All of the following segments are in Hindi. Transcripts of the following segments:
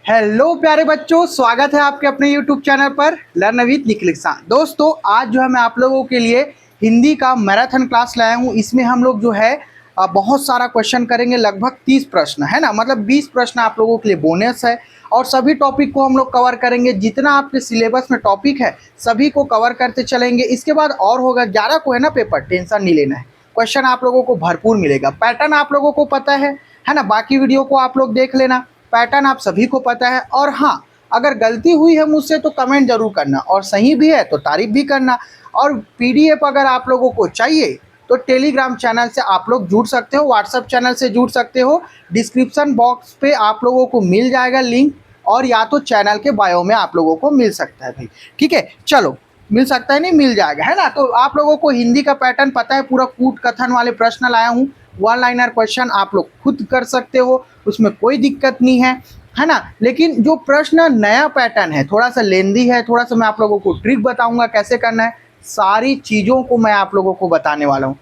हेलो प्यारे बच्चों, स्वागत है आपके अपने YouTube चैनल पर लर्न विद निखिल के साथ। दोस्तों, आज जो है मैं आप लोगों के लिए हिंदी का मैराथन क्लास लाया हूँ। इसमें हम लोग जो है बहुत सारा क्वेश्चन करेंगे, लगभग 30 प्रश्न है ना, मतलब 20 प्रश्न आप लोगों के लिए बोनस है। और सभी टॉपिक को हम लोग कवर करेंगे, जितना आपके सिलेबस में टॉपिक है सभी को कवर करते चलेंगे। इसके बाद और होगा 11 को है ना पेपर, टेंशन नहीं लेना है। क्वेश्चन आप लोगों को भरपूर मिलेगा, पैटर्न आप लोगों को पता है ना। बाकी वीडियो को आप लोग देख लेना, पैटर्न आप सभी को पता है। और हाँ, अगर गलती हुई है मुझसे तो कमेंट जरूर करना, और सही भी है तो तारीफ भी करना। और पीडीएफ अगर आप लोगों को चाहिए तो टेलीग्राम चैनल से आप लोग जुड़ सकते हो, व्हाट्सएप चैनल से जुड़ सकते हो। डिस्क्रिप्शन बॉक्स पे आप लोगों को मिल जाएगा लिंक, और या तो चैनल के बायो में आप लोगों को मिल सकता है भाई। ठीक है, चलो मिल सकता है, नहीं मिल जाएगा है ना। तो आप लोगों को हिंदी का पैटर्न पता है, पूरा कूट कथन वाले प्रश्न लाया हूँ। वन लाइनर क्वेश्चन आप लोग खुद कर सकते हो, उसमें कोई दिक्कत नहीं है ना। लेकिन जो प्रश्न नया पैटर्न है, थोड़ा सा लेंदी है, थोड़ा सा मैं आप लोगों को ट्रिक बताऊंगा कैसे करना है। सारी चीज़ों को मैं आप लोगों को बताने वाला हूँ,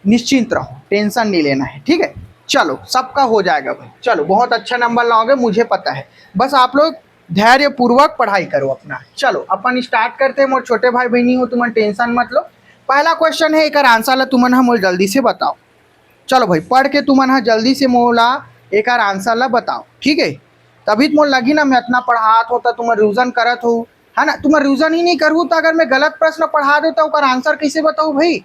निश्चिंत रहो, टेंशन नहीं लेना है। ठीक है, चलो सबका हो जाएगा भाई। चलो, बहुत अच्छा नंबर लाओगे मुझे पता है, बस आप लोग धैर्य पूर्वक पढ़ाई करो अपना। चलो अपन स्टार्ट करते हैं। मोर छोटे भाई बहनी हो, तुम्हें टेंशन मत लो। पहला क्वेश्चन है, एक आंसर ला तुमन हम जल्दी से बताओ। चलो भाई, पढ़ के तुमन जल्दी से मोला एक आंसर ला बताओ। ठीक है, तभी तो मोर लगी ना, मैं इतना पढ़ात होता, तुम रिविजन करत हो है ना। तुम रिविजन ही नहीं करूँ तो अगर मैं गलत प्रश्न पढ़ा देता हूँ, आंसर कैसे बताऊँ भाई,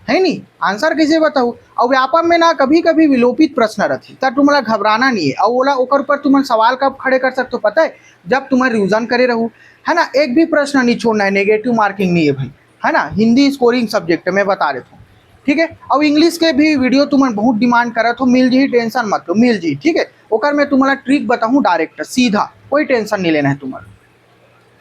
है नहीं, आंसर कैसे बताऊँ। और व्यापम में ना कभी कभी विलोपित प्रश्न रहती, तब तुम्हारा घबराना नहीं है। और ओला ओकर पर तुम सवाल कब खड़े कर सकते हो पता है, जब तुम्हें रिविजन करे रहूँ है ना। एक भी प्रश्न नहीं छोड़ना है, नेगेटिव मार्किंग नहीं है भाई, है ना। हिंदी स्कोरिंग सब्जेक्ट मैं बता देता हूँ। ठीक है, और इंग्लिश के भी वीडियो तुम बहुत डिमांड करत हो, मिल जी, टेंशन मत लो, मिल जी। ठीक है, ओकर मैं तुम्हारा ट्रिक बताऊँ डायरेक्ट सीधा, कोई टेंशन नहीं लेना है तुम्हारा।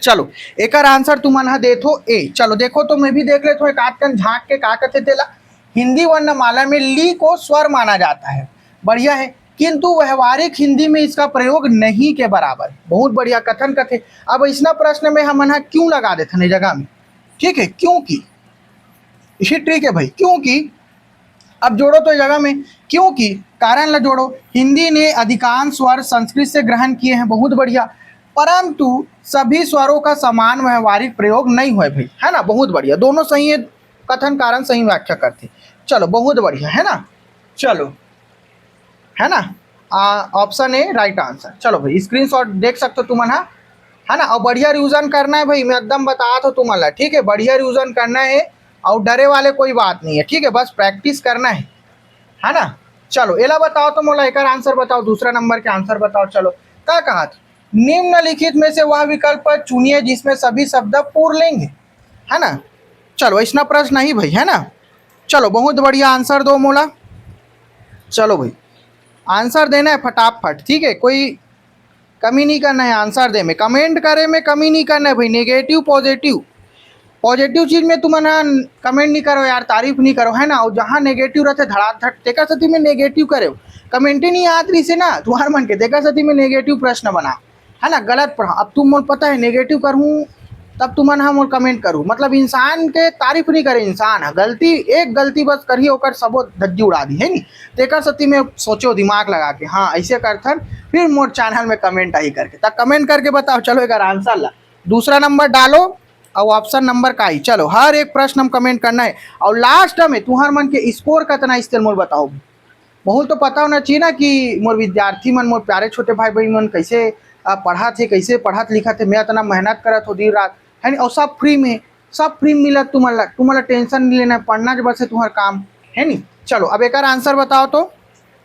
चलो, एक आंसर तुमन देथो ए। चलो देखो, तो मैं भी देख लेता हूँ एक आध कन झाँक के का कहते तेला। हिंदी वर्णमाला में ली को स्वर माना जाता है, बढ़िया है, किंतु व्यवहारिक हिंदी में इसका प्रयोग नहीं के बराबर। बहुत बढ़िया कथन कथे। अब इसना प्रश्न में हम क्यों लगा देते जगह में, ठीक है, क्योंकि इसी ट्रिक है भाई, क्योंकि अब जोड़ो तो जगह में, क्योंकि कारण ला जोड़ो। हिंदी ने अधिकांश स्वर संस्कृत से ग्रहण किए हैं, बहुत बढ़िया, परंतु सभी स्वरों का समान व्यवहारिक प्रयोग नहीं हुआ भाई, है ना। बहुत बढ़िया, दोनों सही है, कथन कारण सही व्याख्या करते। चलो बहुत बढ़िया है ना। चलो, है ना, ऑप्शन ए राइट आंसर। चलो भाई, स्क्रीनशॉट देख सकते हो तुम है ना। और बढ़िया रिविजन करना है भाई, मैं एकदम बता तो तुम्हारा, ठीक है, बढ़िया रिविजन करना है। और डरे वाले कोई बात नहीं है, ठीक है, बस प्रैक्टिस करना है ना। चलो एला बताओ, तो मोला एक आंसर बताओ, दूसरा नंबर के आंसर बताओ। चलो, क्या कहा था, निम्नलिखित में से वह विकल्प चुनिए जिसमें सभी शब्द पुल्लिंग है ना। चलो, इसना प्रश्न नहीं भाई, है ना। चलो बहुत बढ़िया, आंसर दो मोला। चलो भाई, आंसर देना है फटाफट, ठीक है, कोई कमी नहीं करना है आंसर दे में, कमेंट करे में कमी नहीं करना है भाई। नेगेटिव पॉजिटिव, पॉजिटिव चीज में तुम ना कमेंट नहीं करो यार, तारीफ नहीं करो, है ना। और जहाँ नेगेटिव रहते धड़ाधड़ तेका सती में नेगेटिव करे, कमेंट ही नहीं आत रही से ना तुम्हारे मन के, तेका सती में नेगेटिव प्रश्न बना, है ना, गलत पढ़ा। अब तुम मोल पता है नेगेटिव करूँ तब तुम हम और कमेंट करूँ, मतलब इंसान के तारीफ नहीं करे, इंसान है गलती, एक गलती बस करिए होकर सबो धज्जी उड़ा दी, है नी। तेका सती में सोचो दिमाग लगा के, हाँ ऐसे करथन, फिर मोर चैनल में कमेंट आई करके, तब कमेंट करके बताओ। चलो एक आंसर ला, दूसरा नंबर डालो और ऑप्शन नंबर का ही। चलो, हर एक प्रश्न हम कमेंट करना है, और लास्ट में तुम्हार मन के स्कोर कितना इसके मोर बताओ। बहुत तो पता होना चाहिए ना कि मोर विद्यार्थी मन, मोर प्यारे छोटे भाई बहन मन कैसे पढ़ा थे, कैसे पढ़त लिखा थे। मैं इतना मेहनत करत हो दिन रात, है नहीं, और सब फ्री में, सब फ्री मिलत तुम्हारा टेंशन नहीं लेना, पढ़ना जो बस है तुम्हारा काम, है नहीं। चलो अब एक आंसर बताओ तो।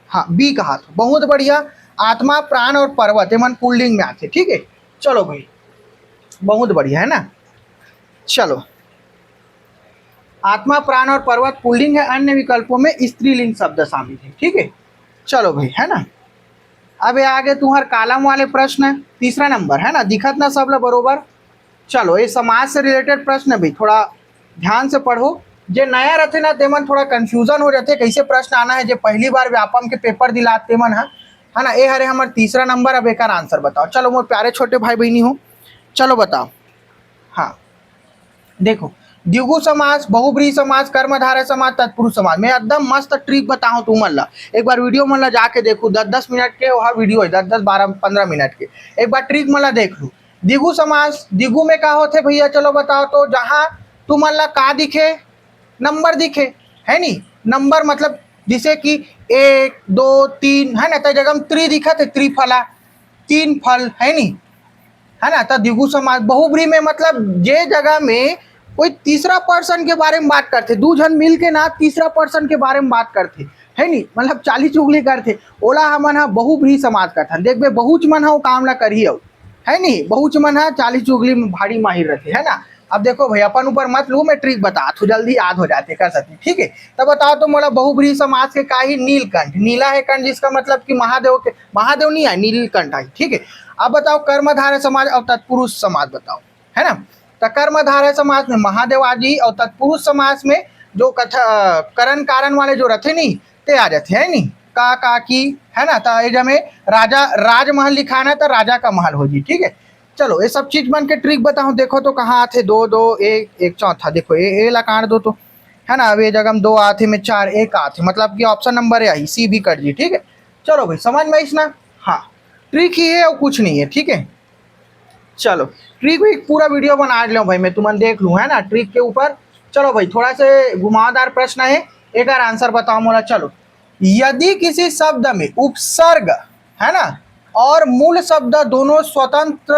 हाँ, बी कहा तो बहुत बढ़िया, आत्मा प्राण और पर्वत मन पुल्लिंग में आते, ठीक है। चलो भाई, बहुत बढ़िया है ना। चलो, आत्मा प्राण और पर्वत पुल्लिंग है, अन्य विकल्पों में स्त्रीलिंग शब्द शामिल है, ठीक है। चलो भाई, है ना। अब ये आगे तुम्हारे कॉलम वाले प्रश्न है, तीसरा नंबर, है ना, दिखत ना सब लोग बरोबर। चलो, ये समाज से रिलेटेड प्रश्न है भाई, थोड़ा ध्यान से पढ़ो। जे नया रहते ना तेमन थोड़ा कंफ्यूजन हो जाते कैसे प्रश्न आना है, जे पहली बार व्यापम के पेपर दिलाते मन है ना। ये हरे हमारे तीसरा नंबर। अब एक आंसर बताओ। चलो मोर प्यारे छोटे भाई बहनी हो, चलो बताओ। हाँ देखो, द्विगु समास, बहुब्रीहि समास, कर्मधारय समास, तत्पुरुष समास में एकदम मस्त ट्रिक बताऊं तू मन ला। एक बार वीडियो मन ला जाके देखू, 10-10 मिनट के वहाँ वीडियो है, 10-10 12-15 मिनट के। एक बार ट्रिक मन ला देख लू। द्विगु समास, द्विगु में का होते भैया, चलो बताओ तो। जहाँ तू मन ला का दिखे, नंबर दिखे, है नी। नंबर मतलब जिसे कि 1 2 3 है ना, तो जगह में त्रि दिखत है, त्रिफला, 3 फल, है नी, है ना। तो द्विगु समास। बहुब्रीहि में मतलब जे जगह में कोई तीसरा पर्सन के बारे में बात करते, दू जन मिल के ना तीसरा पर्सन के बारे में बात करते, है नी, मतलब चाली चुगली करते, ओला हमन हा बहुब्रीहि समास करथन। देख बे बहुच मन हा काम ला करिए, है नी, बहुच मन हा चाली चुगली में भारी माहिर रहते, है ना। अब देखो भाई अपन ऊपर मत लू, मैं ट्रिक बता तू, जल्दी याद हो जाते कर सकती, ठीक है। तब बताओ तो मोला बहुब्रीहि समास के का ही, नीलकंठ, नीला है कंठ, जिसका मतलब कि महादेव के, महादेव नहीं है, नीलकंठ है, ठीक है। अब बताओ कर्मधारय समास और तत्पुरुष समास बताओ, है ना। तो कर्मधारय समास में महादेव आदि और तत्पुरुष समास में जो कथा करण कारण वाले जो रहते नहीं, ते आ जाते, है नी, का की, है ना। तो ये में राजा, राजमहल लिखाना तो राजा का महल हो जी, ठीक है। चलो ये सब चीज बन के ट्रिक बताऊं, देखो तो कहाँ आते, 2 2 1 1 चौथा, देखो ये ला काट दो तो, है ना। अब ये जगह में 2 आते में 4 1 आते, मतलब कि ऑप्शन नंबर है सी भी कट जी, ठीक है। चलो भाई समझ में इस ना, हाँ ट्रिक ही है और कुछ नहीं है, ठीक है। चलो ट्रिक भी पूरा वीडियो बना लो भाई, मैं तुम्हें देख लूँ, है ना, ट्रिक के ऊपर। चलो भाई थोड़ा से घुमावदार प्रश्न है, एक बार आंसर बताओ मोला। चलो, यदि किसी शब्द में उपसर्ग, है ना, और मूल शब्द दोनों स्वतंत्र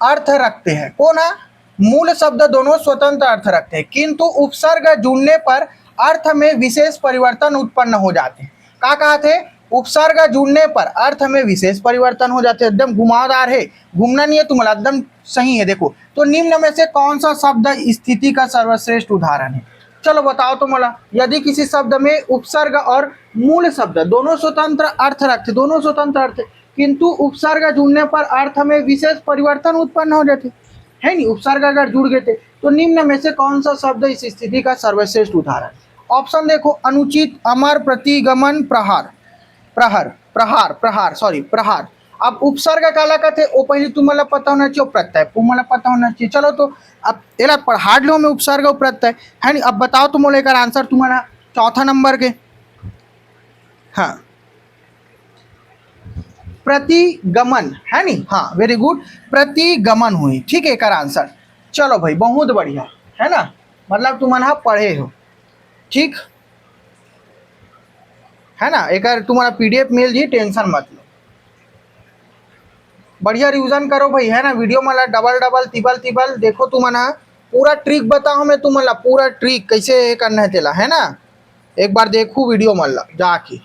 अर्थ रखते हैं, कौन है, मूल शब्द दोनों स्वतंत्र अर्थ रखते हैं, किंतु उपसर्ग जुड़ने पर अर्थ में विशेष परिवर्तन उत्पन्न हो जाते हैं। का कहा थे, उपसर्ग जुड़ने पर अर्थ में विशेष परिवर्तन हो जाते हैं। एकदम घुमावदार है, घूमना नहीं है तुम्हारा, एकदम सही है। देखो तो निम्न में से कौन सा शब्द स्थिति का सर्वश्रेष्ठ उदाहरण है। चलो बताओ तो मोला, यदि किसी शब्द में उपसर्ग और मूल शब्द दोनों स्वतंत्र अर्थ रखते, दोनों स्वतंत्र अर्थ, किंतु उपसर्ग जुड़ने पर अर्थ में विशेष परिवर्तन उत्पन्न हो जाते, है नहीं, उपसर्ग अगर जुड़ गए थे, तो निम्न में से कौन सा शब्द इस स्थिति का सर्वश्रेष्ठ उदाहरण। ऑप्शन देखो, अनुचित, अमर, प्रतिगमन, प्रहार, प्रहर, प्रहार, प्रहार, सॉरी प्रहार। अब उपसर्ग काला कहते, वो पहले तुम्हारा पता होना चाहिए, प्रत्यय तुम्हारा पता होना चाहिए। चलो तो अब एला पढ़ा लो में उपसर्ग और प्रत्यय, है नहीं। अब बताओ तुम लेकर आंसर तुम्हारा चौथा नंबर के, हाँ प्रतिगमन, है नी, हाँ वेरी गुड, प्रतिगमन हुई, ठीक है एक आंसर। चलो भाई बहुत बढ़िया, है ना, मतलब तुम्हारा पढ़े हो, ठीक है ना। एक तुम्हारा पीडीएफ मिल जी, टेंशन मत लो, बढ़िया रिवीजन करो भाई, है ना। वीडियो मतलब डबल डबल तिबल तिबल देखो, तुम ना पूरा ट्रिक बताओ मैं तुम पूरा ट्रिक कैसे करना है तेला, है ना। एक बार देखू वीडियो मतलब जाके,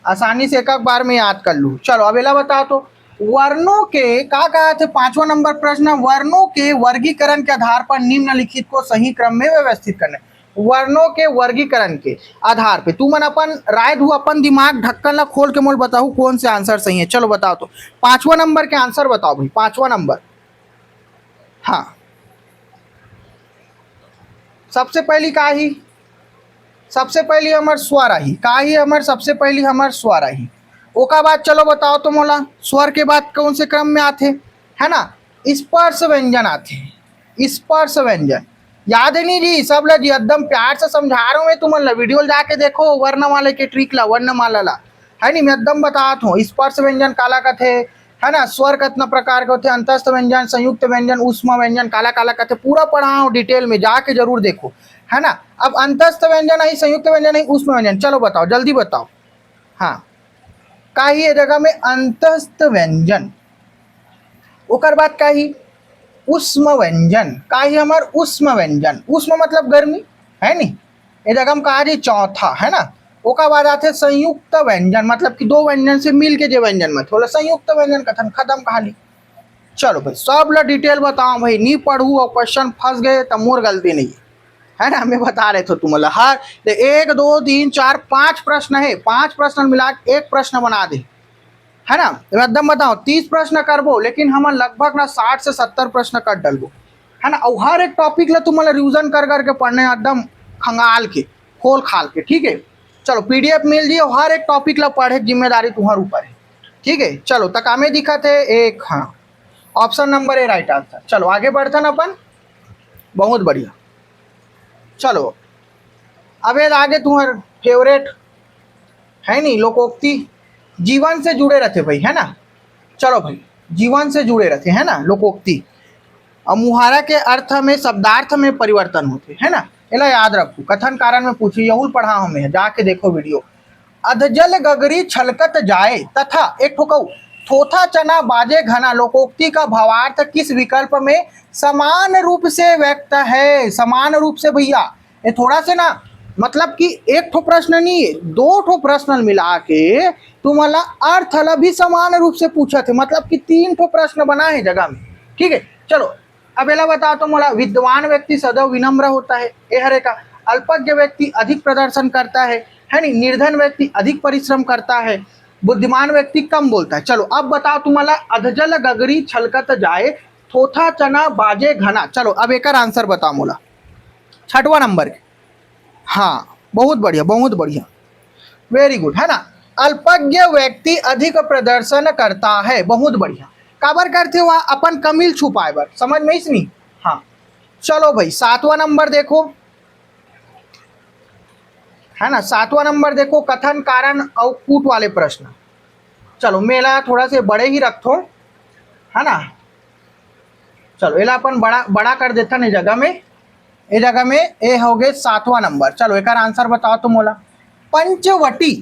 आसानी से एक बार में याद कर लूँ। चलो अब एला बताओ तो, वर्णों के का कहा थे, 5वां नंबर प्रश्न, वर्णों के वर्गीकरण के आधार पर निम्नलिखित को सही क्रम में व्यवस्थित करना है। वर्णों के वर्गीकरण के आधार पे तू मन अपन राय दू, अपन दिमाग ढक्कन ला खोल के मोल बताऊ कौन से आंसर सही है। चलो बताओ तो, 5वां नंबर के आंसर बताओ भाई, 5वां नंबर, हाँ सबसे पहली का ही, सबसे पहली हमार स्वर आई, का ही हमार सबसे पहली हमार स्वर आई। ओका बाद चलो बताओ तो मोला, स्वर के बाद कौन से क्रम में आते, है ना, स्पर्श व्यंजन आते, स्पर्श व्यंजन याद है नहीं जी, सब ला जी एकदम प्यार से समझा रहा हूँ मैं तुम्हें, वीडियो जाके देखो वर्णमाला के ट्रिक ला, वर्णमाला ला, है नहीं, मैं एकदम बताता हूँ। स्पर्श व्यंजन काला कथे, है ना, स्वर कितना प्रकार के होते, अंतस्थ व्यंजन, संयुक्त व्यंजन, ऊष्म व्यंजन, काला काला कथे, पूरा पढ़ा हूँ डिटेल में, जाके जरूर देखो, है ना। अब अंतस्थ व्यंजन है, संयुक्त व्यंजन है, ऊष्म व्यंजन, चलो बताओ जल्दी बताओ, हाँ का ही जगह में अंतस्थ व्यंजन, ओकर बाद का ही उष्म व्यंजन, का ही हमार उष्म व्यंजन, उष्म मतलब गर्मी, है नी, ये जगह हम कहा जी चौथा, है ना। ओका बाद आते संयुक्त व्यंजन, मतलब कि दो व्यंजन से मिल के जो व्यंजन में थोड़ा संयुक्त व्यंजन कथन, खत्म कहानी। चलो भाई सब ला डिटेल बताओ भाई, नहीं पढ़ू और क्वेश्चन फंस गए तो मोर गलती नहीं है ना, हमें बता रहे थे तुम हर 1 2 3 4 5 प्रश्न है, 5 प्रश्न मिला एक प्रश्न बना दे, है ना। एकदम बताओ 30 प्रश्न करबो, लेकिन हम लगभग ना 60 से 70 प्रश्न कर डलबो, है ना। और हर एक टॉपिक ला तुम रिविजन कर करके पढ़ने एकदम खंगाल के, खोल खाल के, ठीक है। चलो पीडीएफ मिल जी, हर एक टॉपिक ला पढ़े जिम्मेदारी तुम्हारे ऊपर है, ठीक है। चलो तक हमें दिखा थे एक, हाँ option number A right answer. चलो आगे बढ़ते ना अपन, बहुत बढ़िया। चलो अब ये आगे तुम्हार फेवरेट है नहीं, लोकोक्ति, जीवन से जुड़े रहते भाई, है ना। चलो भाई, जीवन से जुड़े रहते है ना लोकोक्ति। और मुहारा के अर्थ में शब्दार्थ में परिवर्तन होते है ना, एला याद रखो। कथन कारण में पूछी, यहूल पढ़ा हमें, जाके देखो वीडियो। अधजल गगरी छलकत जाए तथा एक ठोकऊ थोथा चना बाजे घना, लोकोक्ति का भावार्थ किस विकल्प में समान रूप से व्यक्त है। समान रूप से भैया, ये थोड़ा से ना, मतलब कि एक ठो प्रश्न नहीं, दो ठो प्रश्न मिला के तुम्हारा अर्थ ला भी समान रूप से पूछा थे, मतलब कि तीन ठो प्रश्न बना है जगह में। ठीक है, चलो अब एला बताओ तो मोला। विद्वान व्यक्ति सदैव विनम्र होता है, ए हरे का। अल्पज्ञ व्यक्ति अधिक प्रदर्शन करता है नहीं। निर्धन व्यक्ति अधिक परिश्रम करता है, बुद्धिमान व्यक्ति कम बोलता है। चलो अब बताओ तुम्हारा, अधजल गगरी छलकत जाए थोथा चना बाजे घना। चलो अब एक आंसर बताओ मोला, 6वां नंबर के। हाँ बहुत बढ़िया, बहुत बढ़िया, वेरी गुड, है ना। अल्पज्ञ व्यक्ति अधिक प्रदर्शन करता है, बहुत बढ़िया। काबर करते हुआ अपन कमिल छुपाए बर, समझ में इसमें। हाँ चलो भाई 7वां नंबर देखो, है ना। 7वां नंबर देखो, कथन कारण और कूट वाले प्रश्न। चलो मेला थोड़ा से बड़े ही रखो, है ना। चलो एला अपन बड़ा बड़ा कर देता नहीं जगह में, ये जगह में ए हो गए 7वां नंबर। चलो एक आंसर बताओ तो मोला। पंचवटी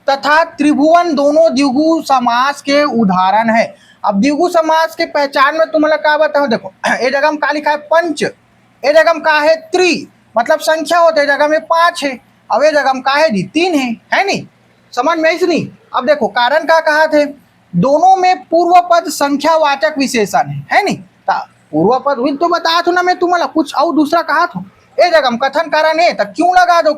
तथा त्रिभुवन दोनों द्विगु समास के उदाहरण है। अब द्विगु समास के पहचान में तुम्हारा क्या बताओ, देखो ये जगह में क्या लिखा है पंच, ये जगह में क्या है त्रि, मतलब संख्या होते है, जगह में 5 है। अब ये जगह में क्या है जी 3 है नहीं, समझ में इस नहीं। अब देखो कारण क्या कहा थे, दोनों में पूर्व पद संख्यावाचक विशेषण है नहीं। पूर्व पद हुई तो बताया था ना मैं तुम्हारा, कुछ और दूसरा कहा था। ये जगह में कथन कारण है तो क्यों लगा दो,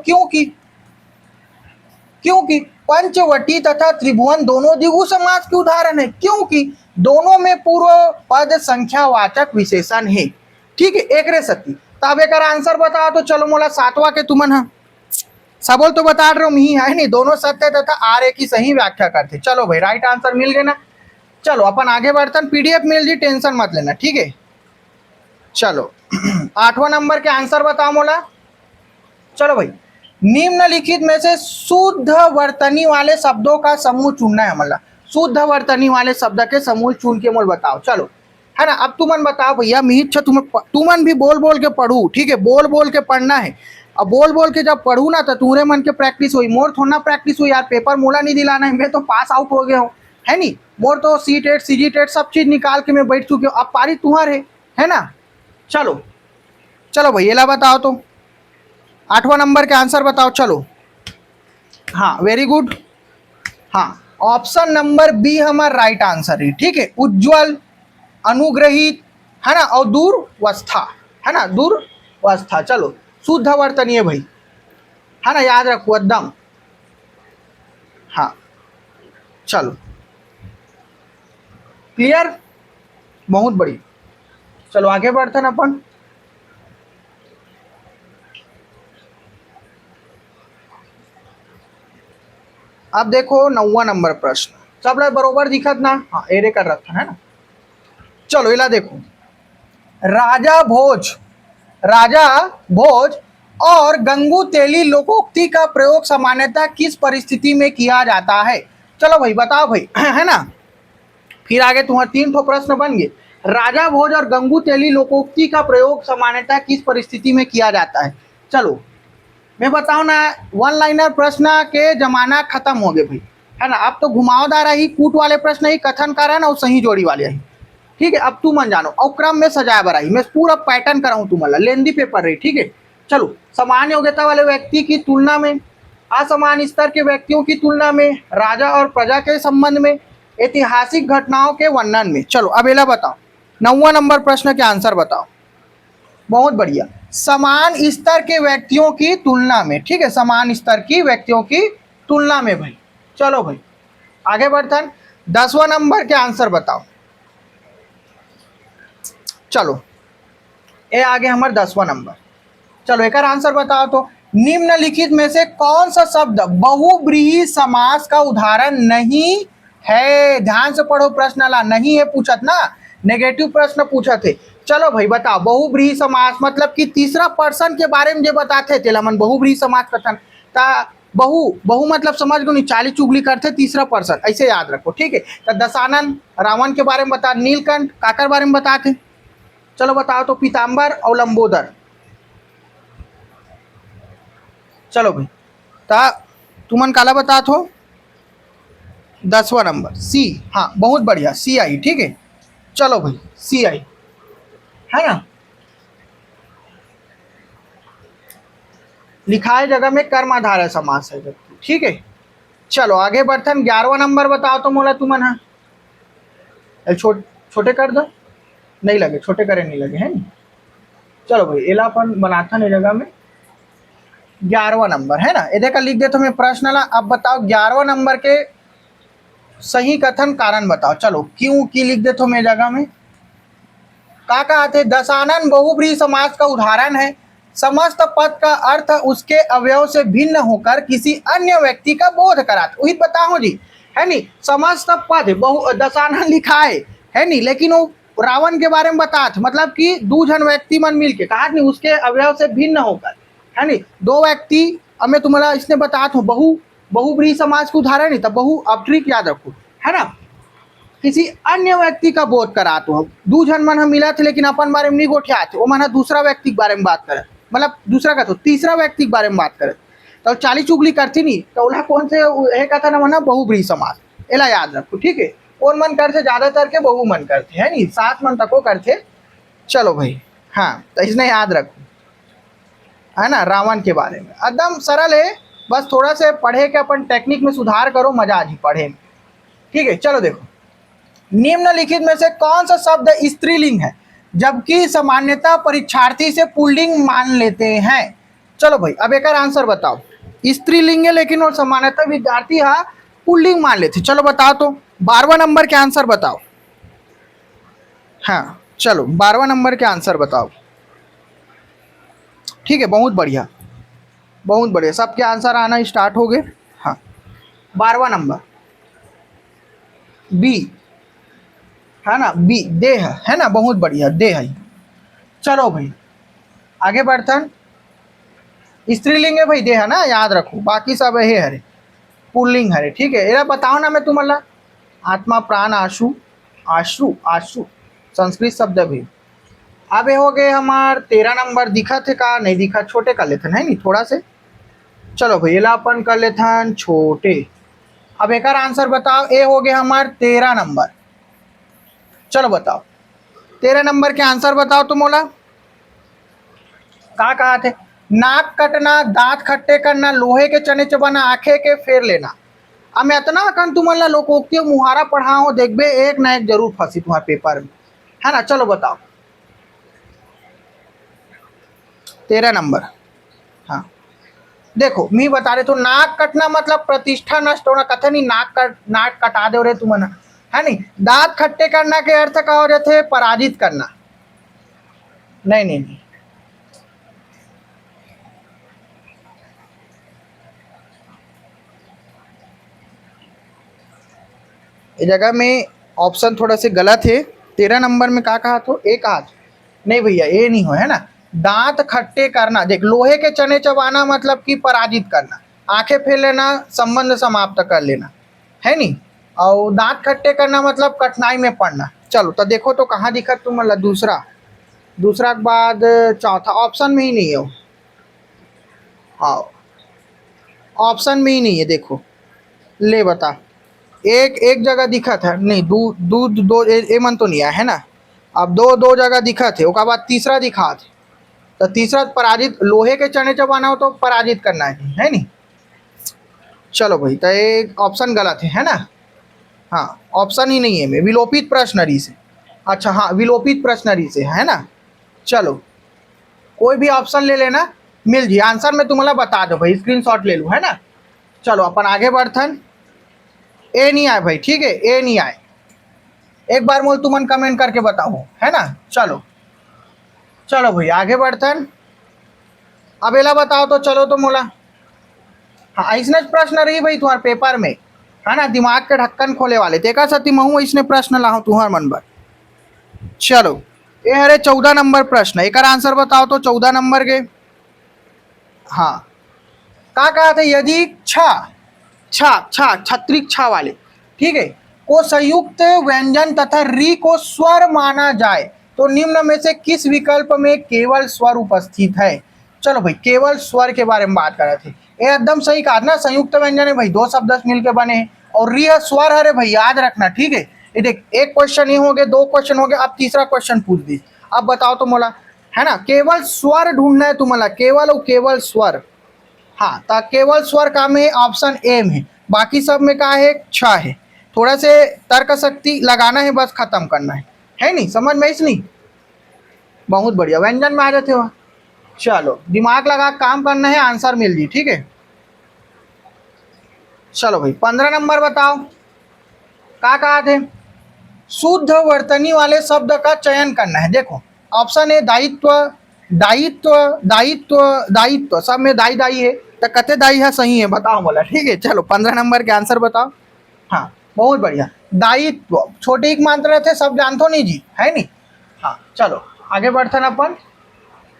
क्योंकि पंचवटी तथा त्रिभुवन दोनों द्विगु समास के उदाहरण है, क्योंकि दोनों में पूर्व पद संख्यावाचक विशेषण है। ठीक है, एक रे सती। तब एक आंसर बताओ तो चलो मोला 7वां के तुमन हा सबोल तो बता रहे हो मी है नहीं, दोनों सत्य तथा आर्य की सही व्याख्या करते। चलो भाई राइट आंसर मिल गए ना। चलो अपन आगे बढ़ते, पीडीएफ मिल जी, टेंशन मत लेना, ठीक है। चलो 8वां नंबर के आंसर बताओ मोला। चलो भाई, निम्नलिखित में से शुद्ध वर्तनी वाले शब्दों का समूह चुनना है मतलब, शुद्ध वर्तनी वाले शब्द के समूह चुन के मोल बताओ। चलो है ना, अब तुमन बताओ भैया, मिहित तुमन भी बोल बोल के पढ़ू, ठीक है, बोल बोल के पढ़ना है। अब बोल बोल के जब पढ़ू ना तो तुम्हारे मन के प्रैक्टिस हुई, मोर थोड़ा प्रैक्टिस हुई यार, पेपर मोला नहीं दिलाना है, मैं तो पास आउट हो गया हूँ, है नहीं। मोर तो C-टेट CG-टेट सब चीज निकाल के मैं बैठ चुके हूँ, अब पारी तुम्हारे है ना। चलो चलो भैया ला बताओ तो 8वां नंबर के आंसर बताओ। चलो हाँ वेरी गुड, हाँ ऑप्शन नंबर बी हमारा राइट आंसर है, ठीक है। उज्ज्वल, अनुग्रहित, है ना, और दूरवस्था, है ना, दूरवस्था। चलो शुद्ध वर्तनीय भाई, है ना, याद रखो एकदम। हाँ चलो क्लियर, बहुत बड़ी। चलो आगे बढ़ते हैं अपन। अब देखो 9वां नंबर प्रश्न, सब बरोबर दिखत ना, हाँ एरे कर रखा है ना। चलो इला देखो, राजा भोज और गंगू तेली लोकोक्ति का प्रयोग सामान्यतः किस परिस्थिति में किया जाता है। चलो भाई बताओ भाई है ना, फिर आगे तुम्हारे 3 ठो प्रश्न बन गए। राजा भोज और गंगू तेली लोकोक्ति का प्रयोग सामान्यतः किस परिस्थिति में किया जाता है। चलो मैं बताऊं ना, वन लाइनर प्रश्न के जमाना खत्म हो गए भाई, है ना। अब तो घुमावदार ही, कूट वाले प्रश्न ही, कथन कारण और सही जोड़ी वाले ही, ठीक है। अब तू मन जानो, और क्रम में सजाया बराई, मैं पूरा पैटर्न कराऊं तुम्हारा, लेंदी पेपर रही, ठीक है। चलो समान योग्यता वाले व्यक्ति की तुलना में, असमान स्तर के व्यक्तियों की तुलना में, राजा और प्रजा के संबंध में, ऐतिहासिक घटनाओं के वर्णन में। चलो अब एला बताओ, 9वां नंबर प्रश्न के आंसर बताओ। बहुत बढ़िया, समान स्तर के व्यक्तियों की तुलना में, ठीक है, समान स्तर की व्यक्तियों की तुलना में भाई। चलो भाई आगे बढ़ते हैं, 10वां नंबर के आंसर बताओ। चलो ये आगे हमारे 10वां नंबर। चलो एक आंसर बताओ तो, निम्नलिखित में से कौन सा शब्द बहुब्रीहि समास का उदाहरण नहीं है। ध्यान से पढ़ो प्रश्न ला, नहीं है पूछत ना, नेगेटिव प्रश्न पूछा थे। चलो भाई बताओ, बहुब्रीहि समास मतलब कि तीसरा पर्सन के बारे में जो बताते थे मन बहुब्रीहि समास कथन ता बहु बहु मतलब समझ गो नहीं, चाली चुगली करते तीसरा पर्सन, ऐसे याद रखो, ठीक है। तो दशानन रावण के बारे में बता, नीलकंठ काकर बारे में बताते। चलो बताओ तो पीताम्बर और लंबोदर। चलो भाई ता तुमन काला बता थो 10वां नंबर सी। हाँ बहुत बढ़िया, सी आई, ठीक है। चलो भाई सी आई है ना, लिखाए जगह में कर्म आधार समास है, ठीक है। चलो आगे बढ़ते हैं, 11वां नंबर बताओ तो मोला तुमन। हाँ छोटे कर दो, नहीं लगे छोटे करे नहीं लगे है नहीं। चलो भाई एला अपन बनाता नहीं जगह में। 11वां नंबर है ना, ये देखा लिख दे तो मैं प्रश्न ला। अब बताओ 11वां नंबर के सही कथन कारण बताओ। चलो क्यों की लिख दे तो मैं जगह में का कहते, दशानन बहुब्रीहि समास का उदाहरण है। समस्त पद का अर्थ उसके अवयव से भिन्न होकर किसी अन्य व्यक्ति का बोध कराते। वही बताओ जी, है नी, समस्त पद बहु दशानन लिखा है नी, लेकिन वो रावण के बारे में बताते, मतलब कि दो जन व्यक्ति मन मिल के कहा नहीं, उसके अवयव से भिन्न होकर, है नी, दो व्यक्ति। अब मैं तुम्हारा इसने बताता हूँ, बहुब्रीहि समास का उदाहरण नहीं था, बहु अब ट्रिक याद रखो, है ना, किसी अन्य व्यक्ति का बोध कराते हो। दो जन मन हम मिला थे लेकिन अपन बारे में नहीं गोठिया थे, वो मन दूसरा व्यक्ति के बारे में बात करे, मतलब दूसरा का तो तीसरा व्यक्ति के बारे में बात करे, तो चाली चुगली करती नहीं, तो उला कौन से है कथा ना मना बहुब्रीहि समास, एला याद रखो, ठीक है। और मन करते ज्यादातर के बहु मन करते है नहीं, 7 मन तक वो करते। चलो भाई हाँ, तो इसने याद रखो, है ना, रावण के बारे में एकदम सरल है, बस थोड़ा से पढ़े के अपन टेक्निक में सुधार करो, मजा आ जी पढ़े में, ठीक है। चलो देखो, निम्नलिखित में से कौन सा शब्द स्त्रीलिंग है जबकि सामान्यतः परीक्षार्थी से पुल्लिंग मान लेते हैं। चलो भाई अब एक आंसर बताओ, स्त्रीलिंग है लेकिन और सामान्यतः विद्यार्थी हाँ पुल्लिंग मान लेते। चलो बताओ तो 12वां नंबर के आंसर बताओ। हाँ चलो 12वां नंबर के आंसर बताओ, ठीक है, बहुत बढ़िया बहुत बढ़िया, सबके आंसर आना स्टार्ट हो गए। हाँ 12वां नंबर बी, है ना, बी देह, है ना, बहुत बढ़िया देह है। चलो भाई आगे बढ़तन, स्त्रीलिंग है भाई देह, है ना, याद रखो, बाकी सब है हरे पुल्लिंग हरे, ठीक है। ये बताओ ना मैं तुम्हारा, आत्मा प्राण आशु, आश्रु आश्रु संस्कृत शब्द भी। अब ये हो गए हमार 13 नंबर, दिखा थे का नहीं दिखा, छोटे कर लेते है नहीं थोड़ा से। चलो भाई एला अपन कर लेते छोटे। अब एक आंसर बताओ, ए हो गए हमार 13 नंबर। चलो बताओ 13 नंबर के आंसर बताओ तुम मोला, का कहा थे, नाक कटना, दांत खट्टे करना, लोहे के चने चबाना, आंखें के फेर लेना। अब मैं इतना कन तुमन ला लोकोक्ति मुहारा पढ़ाओ, देखबे एक ना एक जरूर फंसी तुम्हारे पेपर में, है ना। चलो बताओ 13 नंबर। हाँ देखो मैं बता रहे तो, नाक कटना मतलब प्रतिष्ठा नष्ट होना, कथे नहीं नाक कटा दे रहे तुम, है नहीं। दांत खट्टे करना के अर्थ का हो रहे थे पराजित करना, नहीं नहीं नहीं, इस जगह में ऑप्शन थोड़ा से गलत है। 13 नंबर में क्या कहा तो, एक हाथ नहीं भैया, ये नहीं हो, है ना। दांत खट्टे करना, देख लोहे के चने चबाना मतलब कि पराजित करना, आंखें फेर लेना संबंध समाप्त कर लेना, है नी, और दांत खट्टे करना मतलब कठिनाई में पड़ना। चलो तो देखो तो कहाँ दिखा तुम, मतलब दूसरा, दूसरा के बाद चौथा ऑप्शन में ही नहीं है। हाँ ऑप्शन में ही नहीं है, देखो ले बता, एक एक जगह दिखा था नहीं, दो ए मन तो नहीं है ना। अब दो जगह दिखा थे, उसके बाद तीसरा दिखा थे, तो तीसरा पराजित, लोहे के चने चबाना हो तो पराजित करना है नहीं। चलो भाई तो एक ऑप्शन गलत है ना। हाँ ऑप्शन ही नहीं है, मैं विलोपित प्रश्नरी से, अच्छा हाँ विलोपित प्रश्नरी से, है ना। चलो कोई भी ऑप्शन ले लेना, मिल जी आंसर में तुम्हारा बता दो भाई, स्क्रीनशॉट ले लूँ, है ना। चलो अपन आगे बढ़थन, ए नहीं आए भाई, ठीक है, ए नहीं आए, एक बार मोल तुमन कमेंट करके बताओ, है ना। चलो चलो भाई आगे बढ़थन, अब एला बताओ तो, चलो तो मोला, हाँ इसने प्रश्न रही भाई तुम्हारे पेपर में, है ना, दिमाग के ढक्कन खोले वाले, देखा सती महू इसने प्रश्न लाओ तुम्हार मन पर। चलो ये हरे 14 नंबर प्रश्न, एक आंसर बताओ तो 14 नंबर के। हाँ, का कहा था, यदि छा छा छा छत्रिक छा वाले, ठीक है, को संयुक्त व्यंजन तथा री को स्वर माना जाए तो निम्न में से किस विकल्प में केवल स्वर उपस्थित है। चलो भाई, केवल स्वर के बारे में बात कर रहे थे, ये एकदम सही कहा ना, संयुक्त व्यंजन है भाई, दो शब्द मिलकर बने हैं, और री है, स्वर है रे भाई, याद रखना, ठीक है। ये देख, एक क्वेश्चन ही हो गए, दो क्वेश्चन हो गए, अब तीसरा क्वेश्चन पूछ दी। अब बताओ तो मोला, है ना, केवल स्वर ढूंढना है तुम्हारा, केवल और केवल स्वर। हाँ, तो केवल स्वर का में ऑप्शन ए में, बाकी सब में का है, छ है। थोड़ा से तर्क शक्ति लगाना है, बस खत्म करना है नहीं, समझ में इसलिए बहुत बढ़िया, व्यंजन में आ जाते हो। चलो दिमाग लगा काम करना है, आंसर मिल जी, ठीक है। चलो भाई 15 नंबर बताओ, का कहा थे, शुद्ध वर्तनी वाले शब्द का चयन करना है। देखो ऑप्शन ए दायित्व, दायित्व, दायित्व, दायित्व, सब में दाई दाई है, तो कते दाई है, सही है, बताओ बोला, ठीक है। चलो 15 नंबर के आंसर बताओ। हाँ बहुत बढ़िया, दायित्व छोटे एक मात्रा थे, सब जानते नहीं जी, है नहीं। हाँ चलो आगे बढ़ते ना अपन,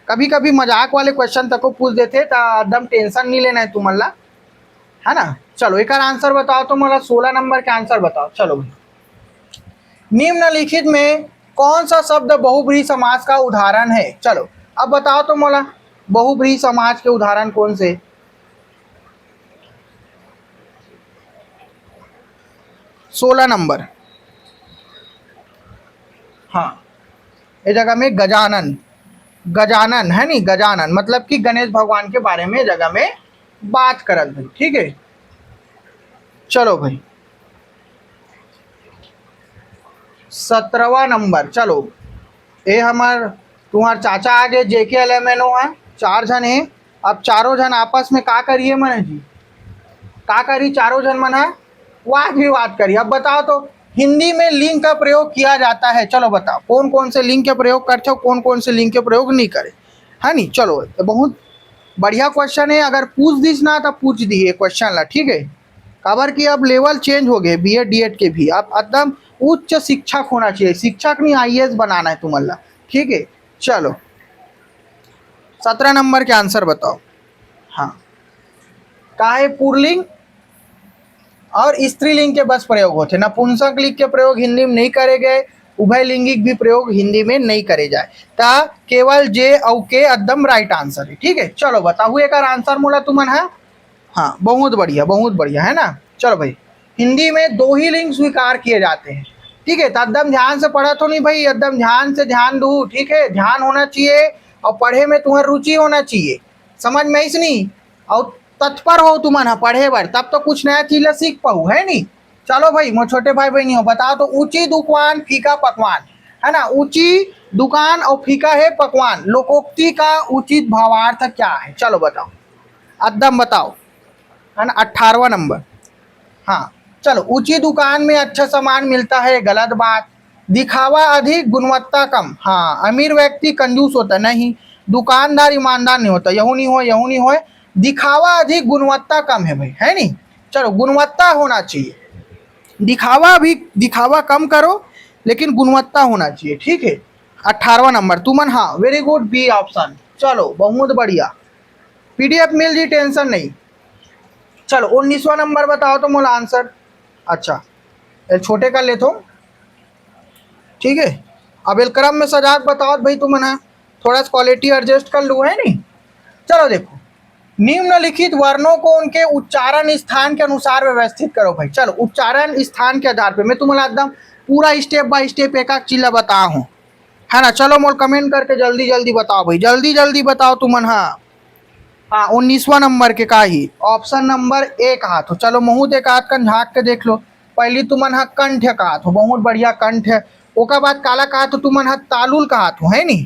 कभी कभी मजाक वाले क्वेश्चन तक को पूछ देते, तो एकदम टेंशन नहीं लेना है तुम्हारा, है ना। चलो एक आंसर बताओ तो मतलब 16 नंबर के आंसर बताओ। चलो भाई, निम्नलिखित में कौन सा शब्द बहुब्रीहि समास का उदाहरण है। चलो अब बताओ तो मोला, बहुब्रीहि समास के उदाहरण कौन से। 16 नंबर, हाँ, इस जगह में गजानन, गजानन है नहीं, गजानन मतलब कि गणेश भगवान के बारे में जगह में बात करत भाई, ठीक है। चलो भाई 17वां नंबर, चलो ये हमार तुम्हार चाचा आगे जेके एलेमेनो है, 4 जन है। अब चारों जन आपस में का करिए मन जी, का करी चारों जन मन है, वाद विवाद करिए। अब बताओ तो हिंदी में लिंग का प्रयोग किया जाता है, चलो बताओ कौन कौन से लिंग के प्रयोग करते हो, कौन कौन से लिंग के प्रयोग नहीं करे, है नहीं। चलो तो बहुत बढ़िया क्वेश्चन है, अगर पूछ दीस ना तो पूछ दिए क्वेश्चन ला, ठीक है। खबर की अब लेवल चेंज हो गए, बीएड डीएड के भी, अब एकदम उच्च शिक्षक होना चाहिए, शिक्षक नहीं आईएएस बनाना है तुम्हारा, ठीक है। चलो 17 नंबर के आंसर बताओ। हाँ, का है, पुरलिंग और स्त्रीलिंग के बस प्रयोग होते, नपुंसक लिंग के प्रयोग हिंदी में नहीं करे गए, उभय लिंगिक भी प्रयोग हिंदी में नहीं करे जाए, ता केवल जे और के एकदम राइट आंसर है, ठीक है। चलो बताओ एक आंसर मोला तुमन है। हाँ बहुत बढ़िया है ना। चलो भाई, हिंदी में दो ही लिंग स्वीकार किए जाते हैं, ठीक है, तो एकदम ध्यान से पढ़ा तो नहीं भाई, एकदम ध्यान से ध्यान दो, ठीक है, ध्यान होना चाहिए और पढ़े में तुम्हारी रुचि होना चाहिए, समझ में इस नहीं, और तत्पर हो तुम पढ़े बर, तब तो कुछ नया चीज सीख पाऊ, है नहीं। चलो भाई मो छोटे भाई बहनी हो, बताओ तो ऊंची दुकान फीका पकवान, है ना, ऊंची दुकान और फीका है पकवान, लोकोक्ति का उचित भावार्थ क्या है। चलो बताओ, एकदम बताओ, है ना। 18वां नंबर, हाँ चलो, ऊंची दुकान में अच्छा सामान मिलता है, गलत बात। दिखावा अधिक, गुणवत्ता कम, हाँ, अमीर व्यक्ति कंजूस होता नहीं, दुकानदार ईमानदार नहीं होता, यहू नहीं हो, यहू नहीं हो, दिखावा अधिक गुणवत्ता कम है भाई, है नहीं। चलो गुणवत्ता होना चाहिए, दिखावा भी, दिखावा कम करो लेकिन गुणवत्ता होना चाहिए, ठीक है। 18वां नंबर तुमन, हाँ वेरी गुड, बी ऑप्शन। चलो बहुत बढ़िया, पीडीएफ मिल जी, टेंशन नहीं। चलो 19वां नंबर बताओ तो मोला आंसर। अच्छा ये छोटे कर लेता हूँ, ठीक है। अब एक क्रम में सजाक बताओ भाई तुम ना, थोड़ा सा क्वालिटी एडजस्ट कर लूँ, है नहीं। चलो देखो, निम्नलिखित वर्णों को उनके उच्चारण स्थान के अनुसार व्यवस्थित करो भाई। चलो उच्चारण स्थान के आधार पे मैं तुम्हारा एकदम पूरा स्टेप बाय स्टेप एक एक चीज बता हूँ, है ना। चलो मोल कमेंट करके जल्दी जल्दी बताओ भाई, जल्दी जल्दी बताओ तुमन। हाँ हाँ 19वां नंबर के का ही ऑप्शन नंबर ए कहा तो, चलो मुँह एक हाथ कन झाँक के देख लो। पहली तुमन हा कंठ कहा तो, बहुत बढ़िया कंठ है। ओका बाद काला कहा तो तुमन हा तालुल कहा तो, है नी।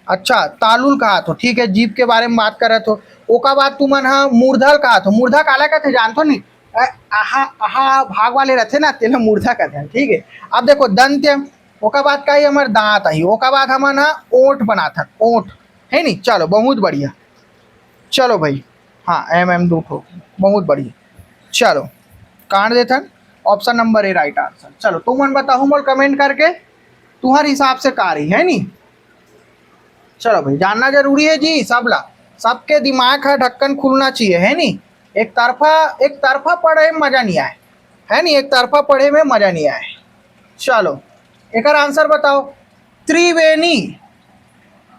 अच्छा तालुल कहा तो, ठीक है, जीभ के बारे में बात कर रहे तो। ओका बाद तुमन हा मूर्धल कहा तो, मूर्धा काला कहते जानते नहीं, आहा आहा भाग वाले रहते ना, तेला मूर्धा कहते हैं, ठीक है। अब देखो दंत्य, ओका बाद का ही हमारे दांत आई, ओका बाद हमन हा ओठ बना था, ओठ, है नी। चलो बहुत बढ़िया, चलो भाई, हाँ एम दूठो, बहुत बढ़िया। चलो काट देथन, option number A right answer. चलो तुम मन बताओ मोल कमेंट करके। तुम्हारे हिसाब से का रही है नी। चलो भाई जानना जरूरी है जी सबला, सबके दिमाग का ढक्कन खुलना चाहिए है नी। एक तरफा पढ़े में मजा नहीं आए है नी, एक तरफा पढ़े में मजा नहीं आए। चलो एक आंसर बताओ। त्रिवेणी,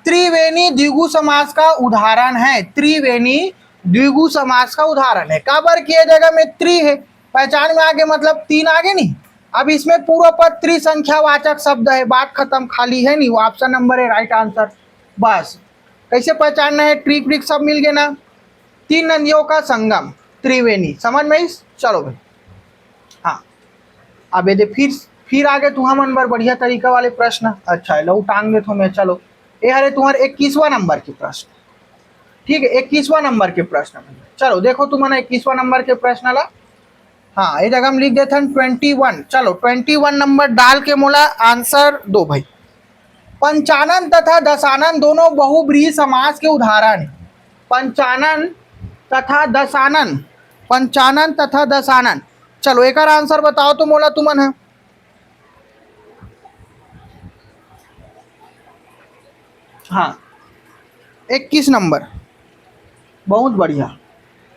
त्रिवेणी द्विगु समास का उदाहरण है। त्रिवेणी द्विगु समास का उदाहरण है। काबर की जगह में त्रि है, पहचान में आगे मतलब तीन आगे नहीं। अब इसमें पूर्व पद त्रिसंख्यावाचक शब्द है, बात खत्म, खाली है नहीं, वो ऑप्शन नंबर है राइट आंसर। बस कैसे पहचानना है, ट्रिक ट्रिक सब मिल गया ना। तीन नदियों का संगम त्रिवेणी, समझ में। चलो भाई हाँ, अब ये फिर आगे तुम्हारा मन पर बढ़िया तरीका वाले प्रश्न। अच्छा है लहू टांग दे तो मैं। चलो ये हरे तुम्हारे 21वां नंबर के प्रश्न, ठीक है 21वां नंबर के प्रश्न। चलो देखो तुम्हारा 21वां नंबर के प्रश्न ला। हाँ ये जगह हम लिख देते हैं 21। चलो 21 नंबर डाल के मोला आंसर दो भाई। पंचानन तथा दशानन दोनों बहुब्रीहि समास के उदाहरण हैं। पंचानन तथा दशानन, पंचानन तथा दशानन। चलो एक आंसर बताओ तो मोला तुमन है। हाँ 21 नंबर, बहुत बढ़िया।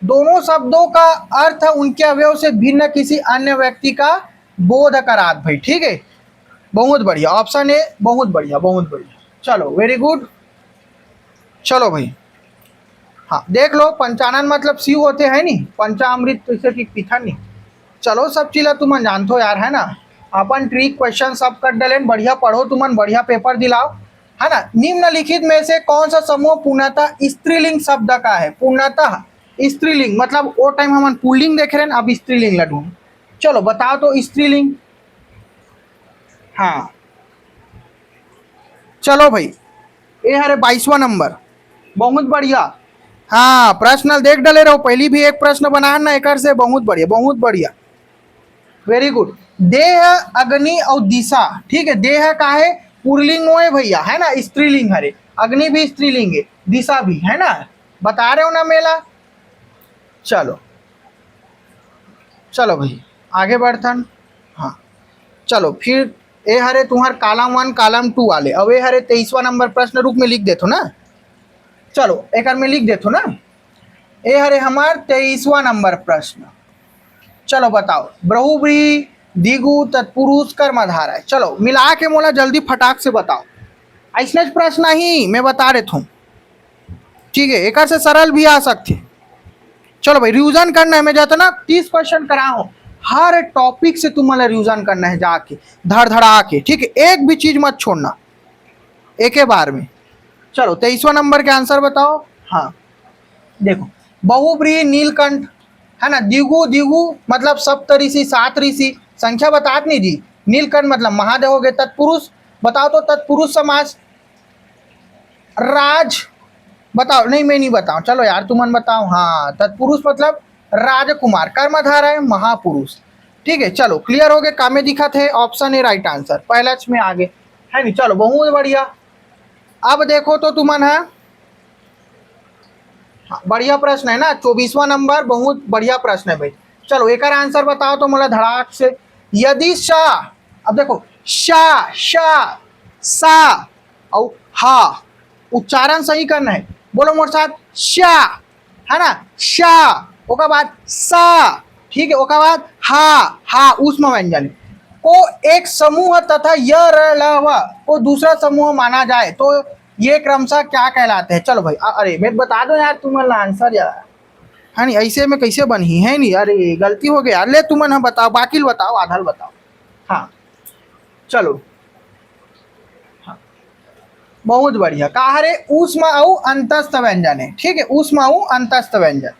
दोनों शब्दों का अर्थ उनके अवयव से भिन्न किसी अन्य व्यक्ति का बोध करात भाई, ठीक है बहुत बढ़िया, ऑप्शन ए बहुत बढ़िया बहुत बढ़िया। चलो वेरी गुड। चलो भाई हाँ देख लो, पंचानन मतलब शिव होते हैं नी, पंचामृत तो इसे ठीक पीठा नहीं। चलो सब चीज़ तुम जानते हो यार है ना। अपन ट्रिक क्वेश्चन सब कर डलें, बढ़िया पढ़ो तुमन, बढ़िया पेपर दिलाओ है ना। निम्नलिखित में से कौन सा समूह पूर्णतः स्त्रीलिंग शब्द का है। पूर्णतः स्त्रीलिंग मतलब वो टाइम हम पुल्लिंग देख रहे हैं, अब स्त्रीलिंग ला ढूंढ। चलो बताओ तो स्त्रीलिंग। हाँ चलो भाई ये हरे 22वां नंबर, बहुत बढ़िया। हाँ प्रश्न देख डले रहो, पहली भी एक प्रश्न बना ना एक से, बहुत बढ़िया बहुत बढ़िया वेरी गुड। देह अग्नि और दिशा, ठीक है देह का है पुरलिंग है भैया है ना, स्त्रीलिंग हरे, अग्नि भी स्त्रीलिंग है, दिशा भी है ना, बता रहे हो ना मेला। चलो चलो भाई आगे बढ़थन। हाँ चलो फिर ए हरे तुम्हार कॉलम 1 कॉलम 2 वाले, अब ये हरे 23वां नंबर प्रश्न रूप में लिख देथो ना। चलो एक में लिख देथो ना। ए हरे हमार 23वां नंबर प्रश्न। चलो बताओ बहुव्रीहि द्विगु तत्पुरुष कर्मधारय है। चलो मिला के मोला जल्दी फटाक से बताओ, ऐसने प्रश्न ही मैं बता रहा हूँ, ठीक है एक से सरल भी आ सकते। चलो भाई रिविजन करना है, मैं जाता ना 30 क्वेश्चन करा हूँ, हर टॉपिक से तुम्हारा रिविजन करना है जाके धड़ धड़ा के, ठीक है एक भी चीज मत छोड़ना एक ही बार में। चलो 23वां नंबर के आंसर बताओ। हाँ देखो बहुब्रीहि नीलकंठ है ना, द्विगु द्विगु मतलब सप्तऋषि 7 ऋषि, संख्या बतात नहीं जी। नीलकंठ मतलब महादेव हो गए। तत्पुरुष बताओ तो तत्पुरुष समास। राज बताओ, नहीं मैं नहीं बताऊं, चलो यार तुमन बताओ। हाँ तत्पुरुष मतलब राजकुमार, कर्मधारय है महापुरुष, ठीक है चलो क्लियर हो गए, कामे दिखत है, ऑप्शन ए राइट आंसर, पहला में आगे है नहीं। चलो बहुत बढ़िया। अब देखो तो तुमन है हाँ, बढ़िया प्रश्न है ना 24वां नंबर, बहुत बढ़िया प्रश्न है भाई। चलो एक आंसर बताओ तो मोला धड़ाक से। यदि शाह, अब देखो शाह शाह सा और हा उच्चारण सही करना है, बोलो मोर साथ शाह है ना, शाह ओका बाद सा, ठीक है ओका बाद हा, हा उसमें व्यंजन को एक समूह तथा य र ल व को दूसरा समूह माना जाए तो ये क्रमशः क्या कहलाते हैं। चलो भाई अरे मैं बता दो यार तुम्हारा आंसर यार है नहीं, ऐसे में कैसे बनी है नहीं, अरे गलती हो गया ले तुमन हम बताओ, बाकी बताओ आधार बताओ। हाँ चलो हाँ बहुत बढ़िया, कहा रे ऊष्मा और अंतस्थ व्यंजन है, ठीक है ऊष्मा और अंतस्थ व्यंजन।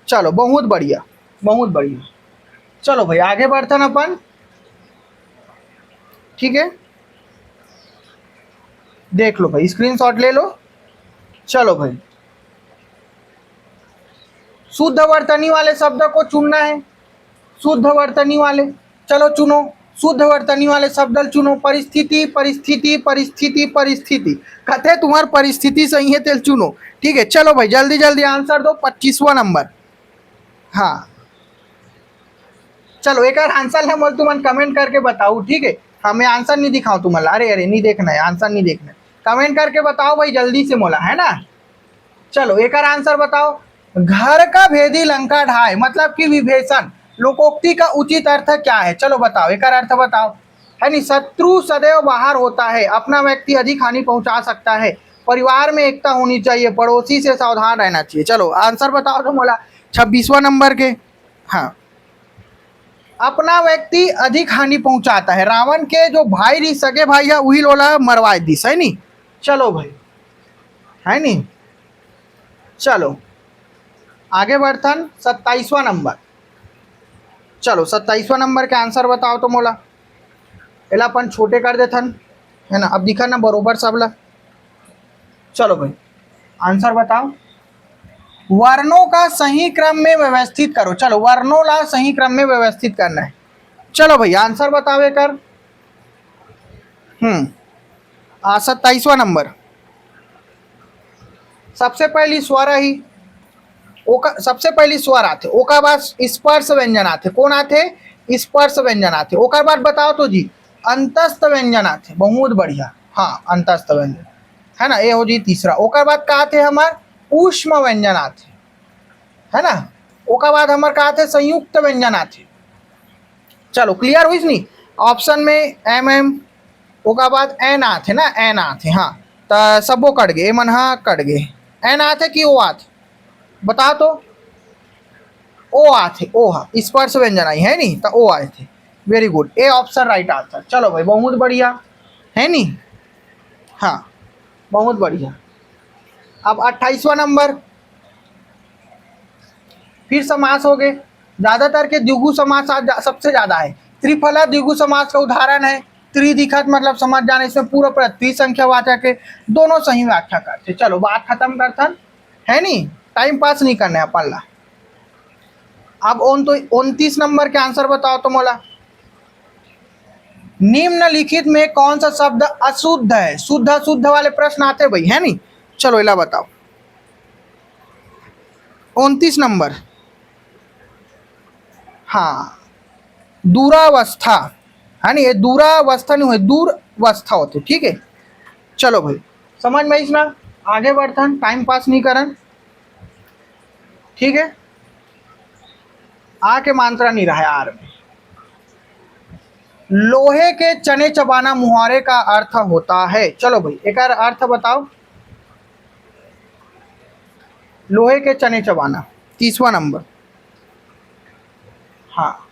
चलो बहुत बढ़िया बहुत बढ़िया। चलो भाई आगे बढ़ते हैं अपन, ठीक है देख लो भाई स्क्रीनशॉट ले लो। चलो भाई शुद्ध वर्तनी वाले शब्द को चुनना है, शुद्ध वर्तनी वाले, चलो चुनो शुद्ध वर्तनी वाले शब्द चुनो। परिस्थिति परिस्थिति परिस्थिति परिस्थिति, कहते तुम्हारी परिस्थिति सही है तेल चुनो, ठीक है चलो भाई जल्दी जल्दी आंसर दो 25वां नंबर। हाँ चलो एक आंसर हम तुम कमेंट करके बताओ, ठीक है हाँ मैं आंसर नहीं दिखाऊं तुम्हारा, अरे अरे नहीं देखना है, आंसर नहीं देखना है, कमेंट करके बताओ भाई जल्दी से मोला, है ना। चलो एक और आंसर बताओ। घर का भेदी लंका ढाए मतलब कि विभीषण लोकोक्ति का उचित अर्थ क्या है, चलो बताओ, एक और अर्थ बताओ। है नहीं, शत्रु सदैव बाहर होता है, अपना व्यक्ति अधिक हानि पहुंचा सकता है, परिवार में एकता होनी चाहिए, पड़ोसी से सावधान रहना चाहिए। चलो आंसर बताओ तो मोला 26वां नंबर के। हाँ, अपना व्यक्ति अधिक हानि पहुंचाता है, रावण के जो भाई री सगे भाई है वही लोला मरवा दिस, है नहीं। चलो भाई, है नहीं। चलो आगे बढ़थन 27वां नंबर। चलो 27वां नंबर के आंसर बताओ तो मोला, एला अपन छोटे कर देथन, है ना, अब दिखा ना बरोबर सबला। चलो भाई आंसर बताओ। वर्णों का सही क्रम में व्यवस्थित करो, चलो वर्णों ला सही क्रम में व्यवस्थित करना है। चलो भाई आंसर बतावे कर। 27वां नंबर। सबसे पहली स्वर ही सबसे पहली स्वर आते, ओकर बाद स्पर्श व्यंजन आते, कौन आते, स्पर्श व्यंजन आते, ओकर बाद बताओ तो जी अंतस्थ व्यंजन आते, बहुत बढ़िया, हाँ अंतस्थ व्यंजन, है ना, ये हो जी तीसरा। ओकर बाद का आते हमार ऊष्म व्यंजन आते, है ना, ओकर बाद हमार का आते संयुक्त व्यंजन आते। चलो क्लियर हुई नहीं, ऑप्शन में एम एम, ओकर बाद एन आते ना, एन आते, हाँ तो सबो कट गए, मन हाँ कट गए, एन आते कि ओ आते बता तो, ओ आते, ओ हाँ स्पर्श व्यंजन आई है नहीं तो ओ आए थे, very good, A option right answer. चलो भाई बहुत बढ़िया, है नहीं, हाँ बहुत बढ़िया। अब 28वां नंबर, फिर समास हो गए, ज्यादातर के द्विगु समास सबसे ज्यादा है। त्रिफला द्विगु समास का उदाहरण है, त्रिदिखत मतलब समझ जाने, इसमें पूरा पूरा त्रिसंख्यावाचक के दोनों सही व्याख्या करते। चलो बात खत्म करथन, है नहीं, टाइम पास नहीं करना है अपन ला। अब 29 नंबर के आंसर बताओ तो मोला। निम्नलिखित में कौन सा शब्द अशुद्ध है, शुद्ध अशुद्ध वाले प्रश्न आते भाई, है नहीं। चलो इला बताओ 29 नंबर। हाँ दूरावस्था, है नहीं, ये दूरावस्था नहीं हुई, दूरवस्था होती, ठीक है। चलो भाई समझ में इसना, आगे बढ़थन, टाइम पास नहीं करन, ठीक है। आ के मात्रा नहीं रहा है आर में। लोहे के चने चबाना मुहावरे का अर्थ होता है, चलो भाई एक अर्थ बताओ। लोहे के चने चबाना 30वां नंबर। हाँ,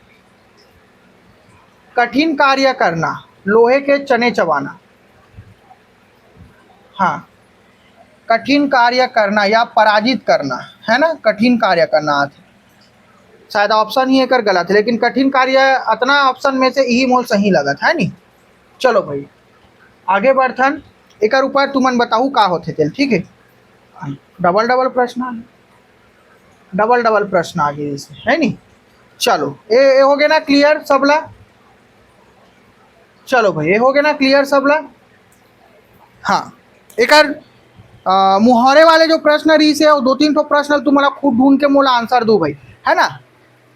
कठिन कार्य करना, लोहे के चने चबाना, हाँ कठिन कार्य करना या पराजित करना, है ना, कठिन कार्य करना आते, शायद ऑप्शन ही एक गलत है, लेकिन कठिन कार्य इतना ऑप्शन में से यही मोल सही लगत है नहीं। चलो भाई आगे बढ़थन, एक ऊपर तुमन बताऊ का होते तेल, ठीक है। डबल डबल प्रश्न, डबल डबल प्रश्न आगे इसमें, है नहीं। चलो ये हो गया ना क्लियर सबला। चलो भाई ये हो गया ना क्लियर सबला। हाँ एक मुहावरे वाले जो प्रश्न रही से, दो तीन तो प्रश्न तुम्हारा खुद ढूंढ के मोला आंसर दो भाई, है ना।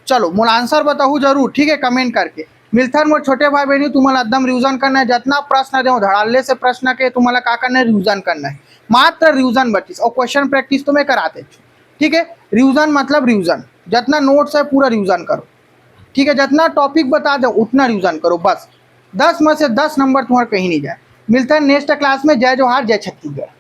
चलो मोला आंसर बताऊ जरूर, ठीक है, कमेंट करके। मिलथन मोर छोटे भाई बहनी, तुम्हारा एकदम रिविजन करना है, जितना प्रश्न दे धड़ाले से प्रश्न के तुम्हारा का करना है, रिविजन करना है, मात्र रिविजन बत्तीस, और क्वेश्चन प्रैक्टिस तो मैं कराते, ठीक है। रिविजन मतलब रिविजन, जितना नोट्स है पूरा रिविजन करो, ठीक है, जितना टॉपिक बता दो उतना रिविजन करो, बस 10 में से 10 नंबर तुम्हारा कहीं नहीं जाए। मिलता है नेक्स्ट क्लास में, जय जोहार, जय छत्तीसगढ़।